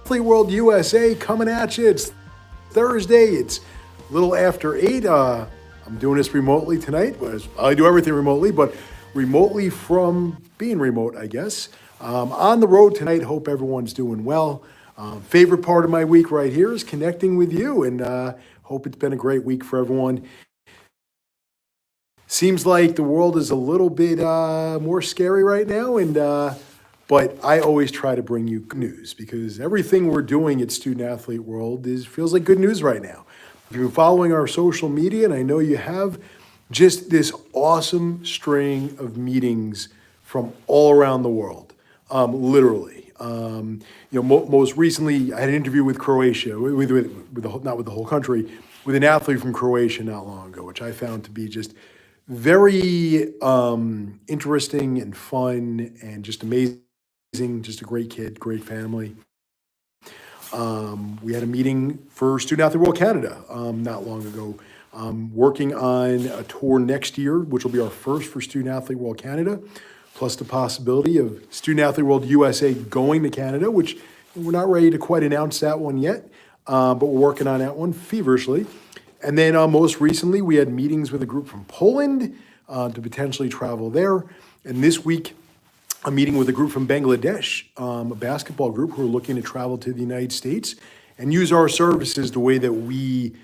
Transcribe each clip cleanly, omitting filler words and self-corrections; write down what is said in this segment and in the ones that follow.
Athlete World USA coming at you. It's Thursday. It's a little after 8. I'm doing this remotely tonight. I do everything remotely, but remotely from being remote, I guess. On the road tonight. Hope everyone's doing well. Favorite part of my week right here is connecting with you, and hope it's been a great week for everyone. Seems like the world is a little bit more scary right now, and but I always try to bring you good news because everything we're doing at Student Athlete World feels like good news right now. If you've been following our social media, and I know you have, just this awesome string of meetings from all around the world, literally. Most recently, I had an interview with Croatia, not with the whole country, with an athlete from Croatia not long ago, which I found to be just very interesting and fun and just amazing. Just a great kid, great family. We had a meeting for Student Athlete World Canada not long ago, working on a tour next year, which will be our first for Student Athlete World Canada, plus the possibility of Student Athlete World USA going to Canada, which we're not ready to quite announce that one yet, but we're working on that one feverishly. And then most recently, we had meetings with a group from Poland to potentially travel there. And this week, a meeting with a group from Bangladesh, a basketball group who are looking to travel to the United States and use our services the way that we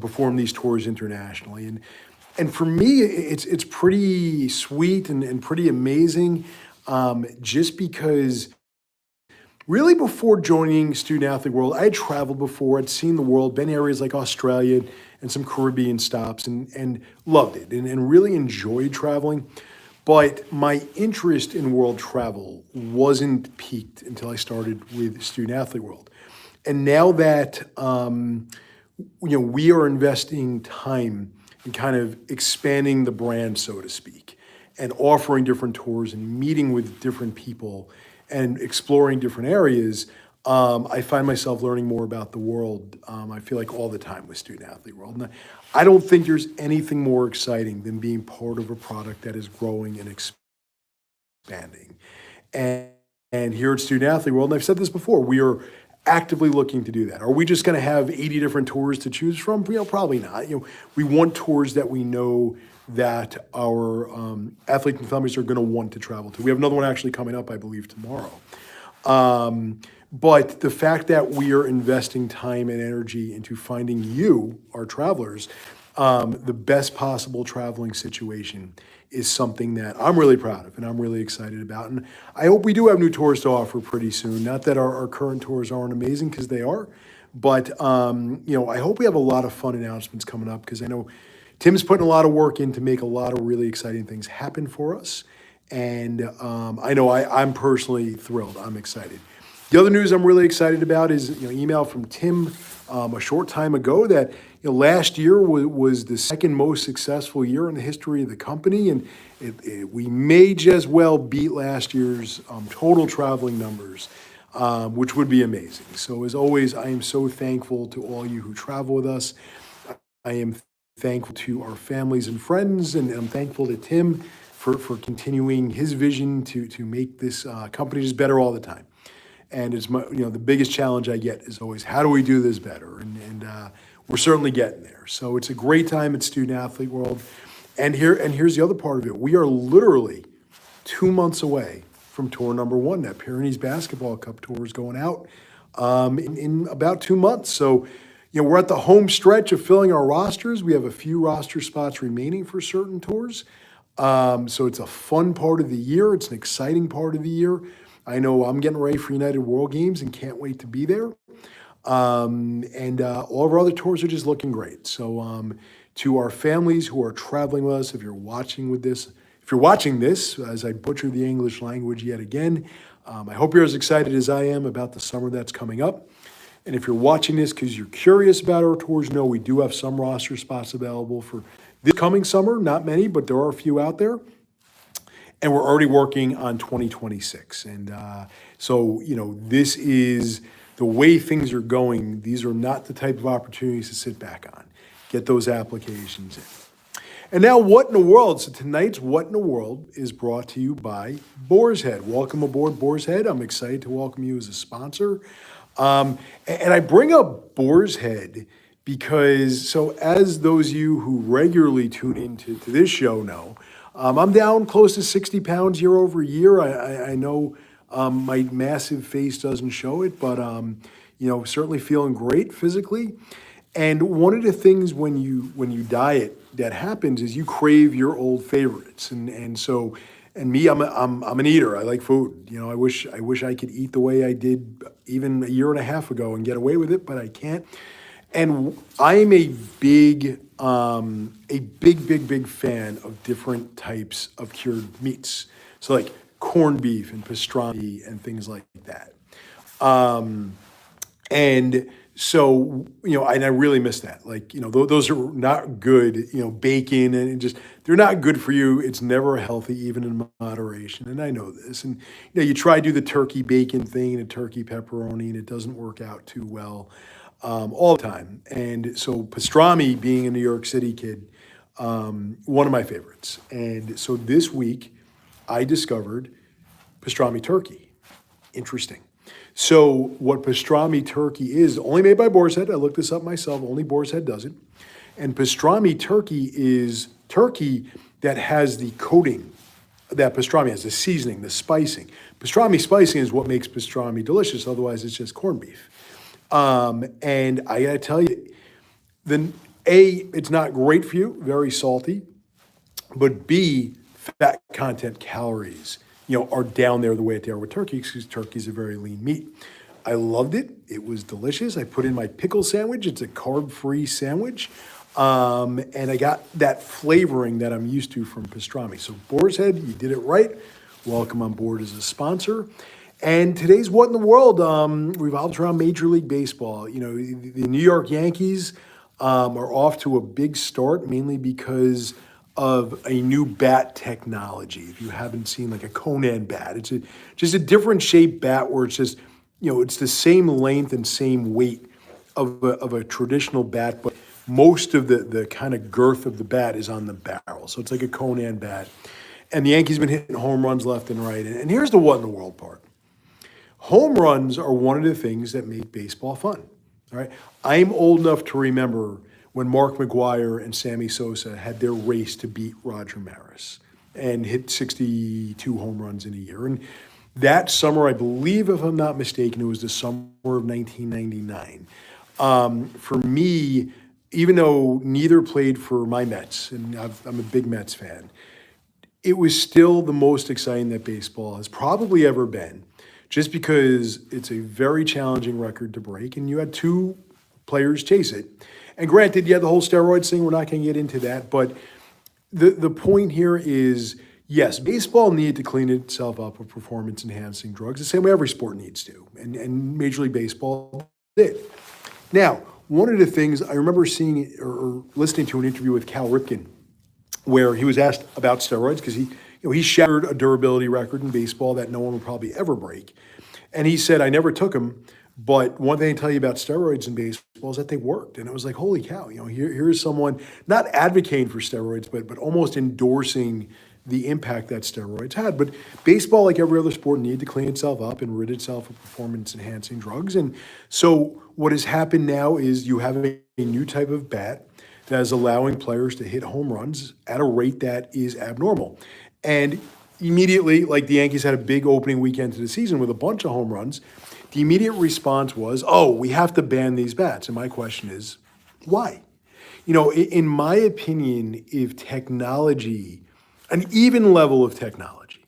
perform these tours internationally. And for me, it's pretty sweet and pretty amazing, just because really before joining Student Athlete World, I had traveled before, I'd seen the world, been areas like Australia and some Caribbean stops and loved it and really enjoyed traveling. But my interest in world travel wasn't peaked until I started with Student Athlete World. And now that we are investing time in kind of expanding the brand, so to speak, and offering different tours and meeting with different people and exploring different areas, I find myself learning more about the world, I feel like all the time with Student Athlete World. And I don't think there's anything more exciting than being part of a product that is growing and expanding. And here at Student Athlete World, and I've said this before, we are actively looking to do that. Are we just going to have 80 different tours to choose from? Probably not. We want tours that we know that our athletes and families are going to want to travel to. We have another one actually coming up, I believe, tomorrow. But the fact that we are investing time and energy into finding you, our travelers, the best possible traveling situation is something that I'm really proud of and I'm really excited about. And I hope we do have new tours to offer pretty soon. Not that our current tours aren't amazing, because they are, but I hope we have a lot of fun announcements coming up, because I know Tim's putting a lot of work in to make a lot of really exciting things happen for us. And I know I'm personally thrilled. I'm excited. The other news I'm really excited about is email from Tim a short time ago that last year was the second most successful year in the history of the company, and we may just well beat last year's total traveling numbers, which would be amazing. So as always, I am so thankful to all you who travel with us. I am thankful to our families and friends, and I'm thankful to Tim for continuing his vision to make this company just better all the time. And it's the biggest challenge I get is always, how do we do this better? And we're certainly getting there. So it's a great time at Student Athlete World. And here's the other part of it. We are literally 2 months away from tour number 1. That Pyrenees Basketball Cup tour is going out in about 2 months. So we're at the home stretch of filling our rosters. We have a few roster spots remaining for certain tours. So it's a fun part of the year. It's an exciting part of the year. I know I'm getting ready for United World Games and can't wait to be there. And all of our other tours are just looking great. So to our families who are traveling with us, if you're watching this, as I butcher the English language yet again, I hope you're as excited as I am about the summer that's coming up. And if you're watching this because you're curious about our tours, know we do have some roster spots available for this coming summer. Not many, but there are a few out there. And we're already working on 2026. And so this is the way things are going. These are not the type of opportunities to sit back on. Get those applications in. And now, What in the World? So tonight's What in the World is brought to you by Boar's Head. Welcome aboard, Boar's Head. I'm excited to welcome you as a sponsor. And I bring up boar's head because, so as those of you who regularly tune into this show know, I'm down close to 60 pounds year over year. I know my massive face doesn't show it, but certainly feeling great physically. And one of the things when you diet that happens is you crave your old favorites, and me, I'm an eater. I like food. I wish I could eat the way I did even a year and a half ago and get away with it, but I can't. And I'm a big fan of different types of cured meats. So like corned beef and pastrami and things like that. And so, and I really miss that. Like, those are not good, bacon and they're not good for you. It's never healthy, even in moderation. And I know this. And, you try to do the turkey bacon thing and a turkey pepperoni, and it doesn't work out too well all the time. And so pastrami, being a New York City kid, one of my favorites. And so this week I discovered pastrami turkey. Interesting. So what pastrami turkey is, only made by Boar's Head. I looked this up myself. Only Boar's Head does it. And pastrami turkey is turkey that has the coating that pastrami has, the seasoning, the spicing. Pastrami spicing is what makes pastrami delicious. Otherwise, it's just corned beef. And I gotta tell you, it's not great for you, very salty, but B, fat content calories, are down there the way they are with turkey, because turkey is a very lean meat. I loved it. It was delicious. I put in my pickle sandwich. It's a carb-free sandwich. And I got that flavoring that I'm used to from pastrami. So Boar's Head, you did it right. Welcome on board as a sponsor. And today's What in the World revolves around Major League Baseball. The New York Yankees are off to a big start, mainly because of a new bat technology. If you haven't seen like a Conan bat, it's just a different shaped bat where it's just, it's the same length and same weight of a traditional bat, but most of the kind of girth of the bat is on the barrel. So it's like a Conan bat. And the Yankees been hitting home runs left and right. And here's the What in the World part. Home runs are one of the things that make baseball fun. All right. I'm old enough to remember when Mark McGwire and Sammy Sosa had their race to beat Roger Maris and hit 62 home runs in a year. And that summer, I believe, if I'm not mistaken, it was the summer of 1999. For me, even though neither played for my Mets, and I'm a big Mets fan, it was still the most exciting that baseball has probably ever been, just because it's a very challenging record to break, and you had two players chase it. And granted, you had the whole steroids thing. We're not going to get into that. But the point here is, yes, baseball needed to clean itself up with performance-enhancing drugs, the same way every sport needs to. And Major League Baseball did. Now, one of the things I remember seeing or listening to an interview with Cal Ripken, where he was asked about steroids, because he shattered a durability record in baseball that no one will probably ever break. And he said, I never took them, but one thing I tell you about steroids in baseball is that they worked. And it was like, holy cow, here's someone not advocating for steroids, but almost endorsing the impact that steroids had. But baseball, like every other sport, needed to clean itself up and rid itself of performance-enhancing drugs. And so what has happened now is you have a new type of bat that is allowing players to hit home runs at a rate that is abnormal. And immediately, like the Yankees had a big opening weekend to the season with a bunch of home runs, the immediate response was, oh, we have to ban these bats. And my question is, why? In my opinion, if technology, an even level of technology,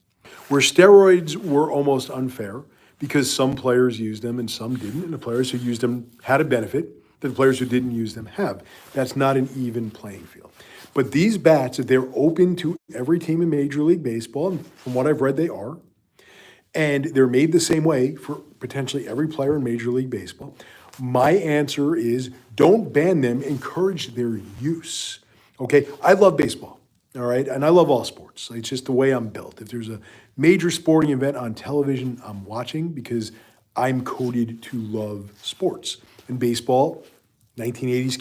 where steroids were almost unfair because some players used them and some didn't, and the players who used them had a benefit that the players who didn't use them have. That's not an even playing field. But these bats, if they're open to every team in Major League Baseball, and from what I've read, they are, and they're made the same way for potentially every player in Major League Baseball, my answer is don't ban them, encourage their use. Okay? I love baseball, all right? And I love all sports. It's just the way I'm built. If there's a major sporting event on television, I'm watching because I'm coded to love sports. In baseball, 1980s